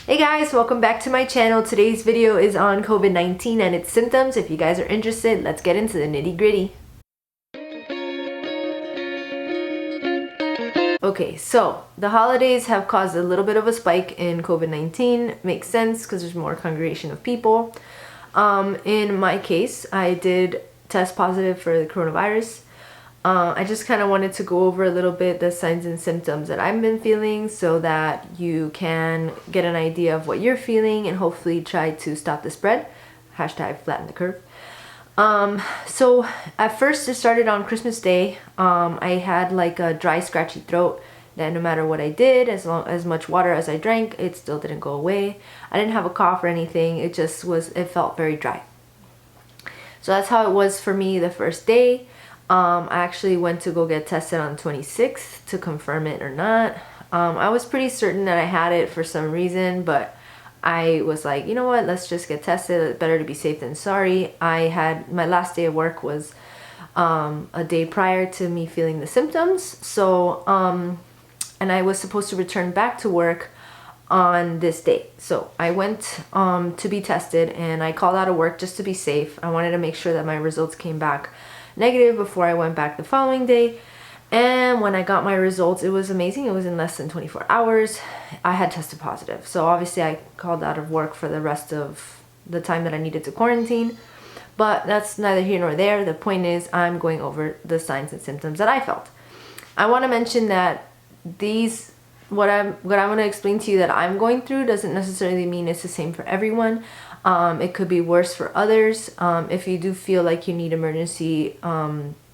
Hey guys, welcome back to my channel. Today's video is on COVID-19 and its symptoms. If you guys are interested, let's get into the nitty-gritty. Okay, so the holidays have caused a little bit of a spike in COVID-19. Makes sense because there's more congregation of people. In my case, I did test positive for the coronavirus. I just kind of wanted to go over a little bit the signs and symptoms that I've been feeling so that you can get an idea of what you're feeling and hopefully try to stop the spread. Hashtag flatten the curve. So at first it started on Christmas Day. I had like a dry, scratchy throat that no matter what I did, as much water as I drank, it still didn't go away. I didn't have a cough or anything. It felt very dry. So that's how it was for me the first day. I actually went to go get tested on the 26th to confirm it or not. I was pretty certain that I had it for some reason, but I was like, you know what, let's just get tested. Better to be safe than sorry. My last day of work was a day prior to me feeling the symptoms. So, and I was supposed to return back to work on this day. So I went to be tested and I called out of work just to be safe. I wanted to make sure that my results came back negative before I went back the following day. And when I got my results, it was amazing. It was in less than 24 hours. I had tested positive. So obviously I called out of work for the rest of the time that I needed to quarantine. But that's neither here nor there. The point is I'm going over the signs and symptoms that I felt. I want to mention that what I'm going to explain to you that I'm going through doesn't necessarily mean it's the same for everyone. It could be worse for others. If you do feel like you need emergency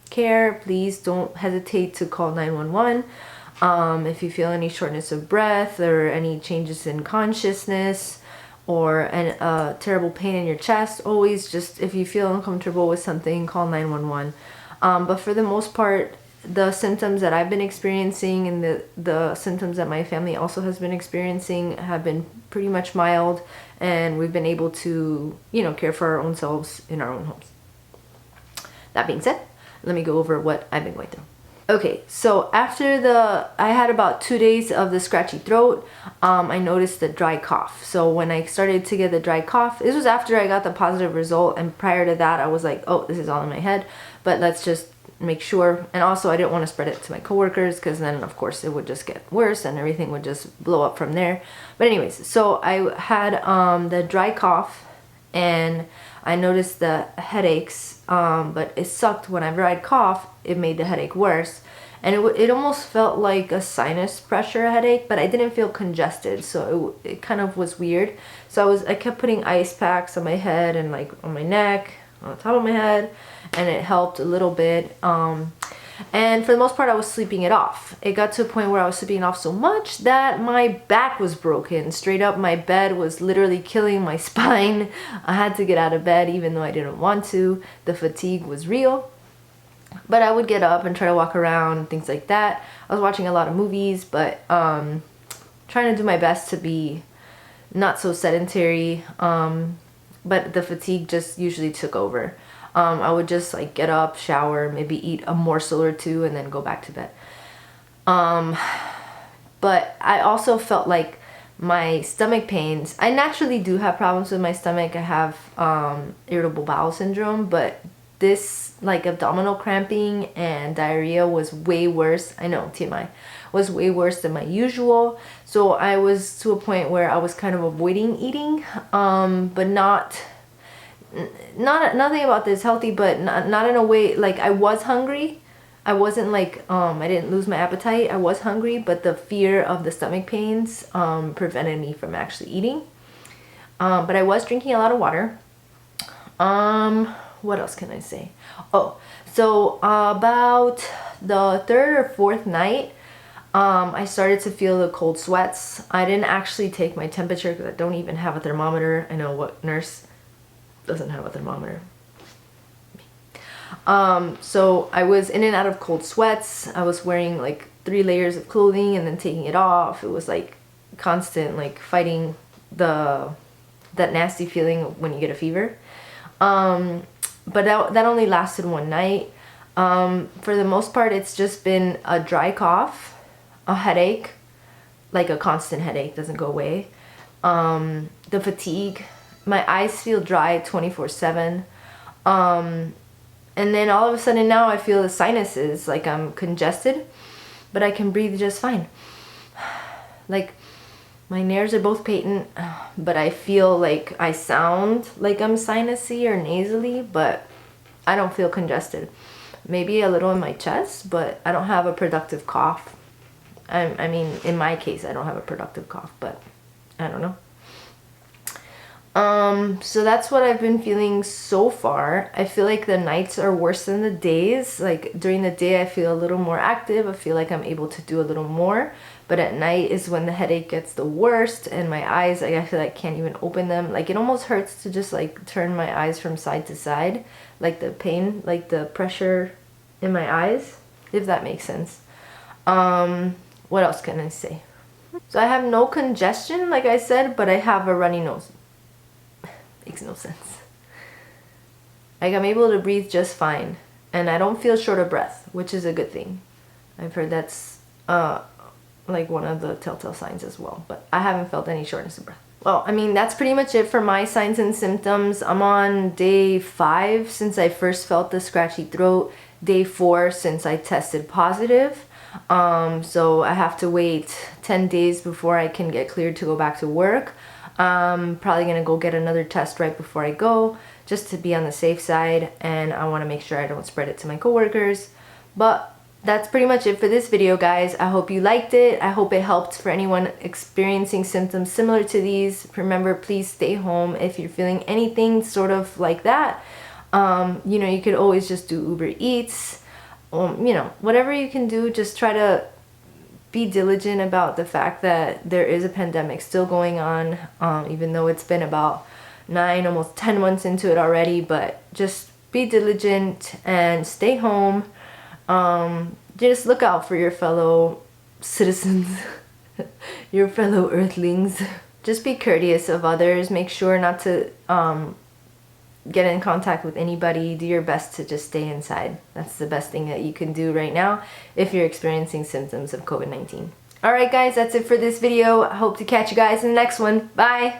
care, please don't hesitate to call 911. If you feel any shortness of breath or any changes in consciousness or a terrible pain in your chest, always just, if you feel uncomfortable with something, call 911. But for the most part, the symptoms that I've been experiencing and the symptoms that my family also has been experiencing have been pretty much mild, and we've been able to, care for our own selves in our own homes. That being said, let me go over what I've been going through. Okay, so after I had about 2 days of the scratchy throat, I noticed the dry cough. So when I started to get the dry cough, this was after I got the positive result, and prior to that I was like, oh, this is all in my head, but let's just make sure. And also I didn't want to spread it to my coworkers because then of course it would just get worse and everything would just blow up from there. But anyways, so I had the dry cough and I noticed the headaches, but it sucked. Whenever I'd cough, it made the headache worse, and it almost felt like a sinus pressure headache, but I didn't feel congested, so it kind of was weird. So I kept putting ice packs on my head and like on my neck, on the top of my head, and it helped a little bit. And for the most part I was sleeping it off. It got to a point where I was sleeping it off so much that my back was broken. Straight up, my bed was literally killing my spine. I had to get out of bed even though I didn't want to. The fatigue was real. But I would get up and try to walk around, things like that. I was watching a lot of movies, but trying to do my best to be not so sedentary. But the fatigue just usually took over. I would just like get up, shower, maybe eat a morsel or two, and then go back to bed. But I also felt like my stomach pains, I naturally do have problems with my stomach. I have irritable bowel syndrome, but this like abdominal cramping and diarrhea was way worse. I know, TMI, was way worse than my usual. So I was to a point where I was kind of avoiding eating, but nothing about this healthy, but not in a way like I was hungry. I wasn't like I didn't lose my appetite. I was hungry, but the fear of the stomach pains prevented me from actually eating. But I was drinking a lot of water. What else can I say? Oh, so about the third or fourth night, I started to feel the cold sweats. I didn't actually take my temperature because I don't even have a thermometer. I know what nurse doesn't have a thermometer. So I was in and out of cold sweats. I was wearing like 3 layers of clothing and then taking it off. It was like constant, like fighting that nasty feeling when you get a fever. But that only lasted one night. For the most part, it's just been a dry cough, a headache, like a constant headache, doesn't go away, the fatigue. My eyes feel dry 24/7. And then all of a sudden now I feel the sinuses, like I'm congested, but I can breathe just fine. Like my nares are both patent, but I feel like I sound like I'm sinusy or nasally, but I don't feel congested. Maybe a little in my chest, but I don't have a productive cough. I mean, in my case, I don't have a productive cough, but I don't know. So that's what I've been feeling so far. I feel like the nights are worse than the days. Like during the day, I feel a little more active. I feel like I'm able to do a little more. But at night is when the headache gets the worst, and my eyes, like, I feel like I can't even open them. Like it almost hurts to just like turn my eyes from side to side. Like the pain, like the pressure in my eyes, if that makes sense. What else can I say? So I have no congestion, like I said, but I have a runny nose. Makes no sense. Like I'm able to breathe just fine, and I don't feel short of breath, which is a good thing. I've heard that's like one of the telltale signs as well, but I haven't felt any shortness of breath. Well, I mean, that's pretty much it for my signs and symptoms. I'm on day 5 since I first felt the scratchy throat, day 4 since I tested positive. So I have to wait 10 days before I can get cleared to go back to work. I'm probably gonna go get another test right before I go, just to be on the safe side, and I want to make sure I don't spread it to my coworkers. But that's pretty much it for this video, guys. I hope you liked it. I hope it helped for anyone experiencing symptoms similar to these. Remember, please stay home if you're feeling anything sort of like that. You know, you could always just do Uber Eats. You know, whatever you can do, just try to be diligent about the fact that there is a pandemic still going on, even though it's been about 9, almost 10 months into it already. But just be diligent and stay home. Just look out for your fellow citizens, your fellow earthlings. Just be courteous of others. Make sure not to get in contact with anybody. Do your best to just stay inside. That's the best thing that you can do right now if you're experiencing symptoms of COVID-19. Alright guys, that's it for this video. I hope to catch you guys in the next one. Bye!